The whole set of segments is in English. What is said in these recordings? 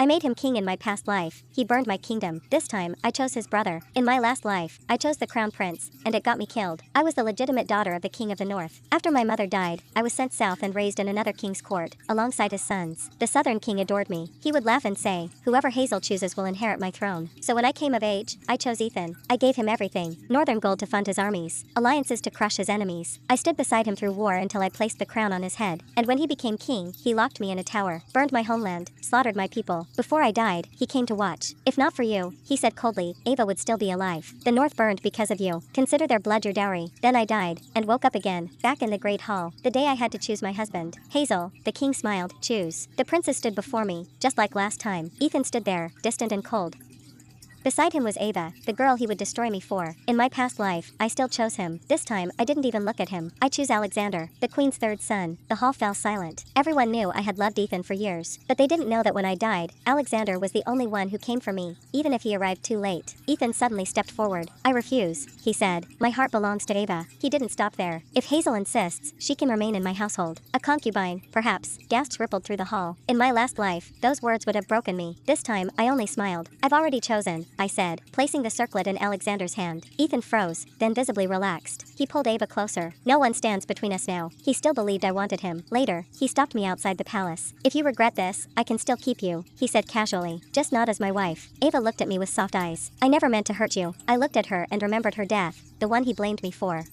I made him king in my past life. He burned my kingdom. This time, I chose his brother. In my last life, I chose the crown prince, and it got me killed. I was the legitimate daughter of the king of the north. After my mother died, I was sent south and raised in another king's court, alongside his sons. The southern king adored me. He would laugh and say, whoever Hazel chooses will inherit my throne. So when I came of age, I chose Ethan. I gave him everything. Northern gold to fund his armies, alliances to crush his enemies. I stood beside him through war until I placed the crown on his head. And when he became king, he locked me in a tower, burned my homeland, slaughtered my people. Before I died, he came to watch. If not for you, he said coldly, Ava would still be alive. The north burned because of you. Consider their blood your dowry. Then I died, and woke up again, back in the great hall. The day I had to choose my husband. Hazel, the king smiled, choose. The princess stood before me, just like last time. Ethan stood there, distant and cold. Beside him was Ava, the girl he would destroy me for. In my past life, I still chose him. This time, I didn't even look at him. I choose Alexander, the queen's third son. The hall fell silent. Everyone knew I had loved Ethan for years, but they didn't know that when I died, Alexander was the only one who came for me, even if he arrived too late. Ethan suddenly stepped forward. I refuse, he said. My heart belongs to Ava. He didn't stop there. If Hazel insists, she can remain in my household. A concubine, perhaps. Gasps rippled through the hall. In my last life, those words would have broken me. This time, I only smiled. I've already chosen, I said, placing the circlet in Alexander's hand. Ethan froze, then visibly relaxed. He pulled Ava closer. No one stands between us now. He still believed I wanted him. Later, he stopped me outside the palace. If you regret this, I can still keep you, he said casually. Just not as my wife. Ava looked at me with soft eyes. I never meant to hurt you. I looked at her and remembered her death, the one he blamed me for.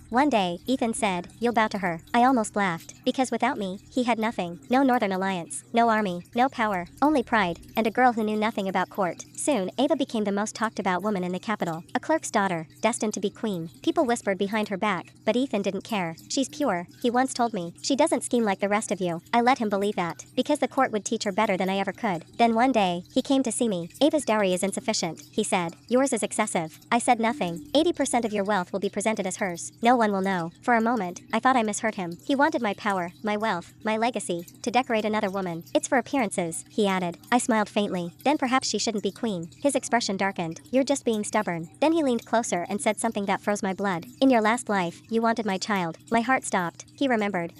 One day, Ethan said, you'll bow to her. I almost laughed, because without me, he had nothing. No northern alliance, no army, no power, only pride, and a girl who knew nothing about court. Soon, Ava became the most talked about woman in the capital. A clerk's daughter, destined to be queen. People whispered behind her back, but Ethan didn't care. She's pure, he once told me. She doesn't scheme like the rest of you. I let him believe that, because the court would teach her better than I ever could. Then one day, he came to see me. Ava's dowry is insufficient, he said. Yours is excessive. I said nothing. 80% of your wealth will be presented as hers. No one will know. For a moment, I thought I misheard him. He wanted my power, my wealth, my legacy, to decorate another woman. It's for appearances, he added. I smiled faintly. Then perhaps she shouldn't be queen. His expression darkened. You're just being stubborn. Then he leaned closer and said something that froze my blood. In your last life, you wanted my child. My heart stopped. He remembered.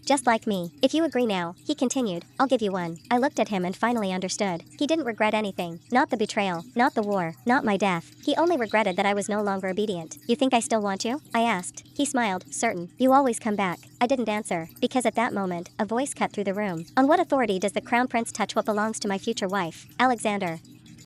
Just like me. If you agree now, he continued, I'll give you one. I looked at him and finally understood. He didn't regret anything. Not the betrayal, not the war, not my death. He only regretted that I was no longer obedient. You think I still want you? I asked. He smiled, certain. You always come back. I didn't answer, because at that moment, a voice cut through the room. On what authority does the crown prince touch what belongs to my future wife? Alexander.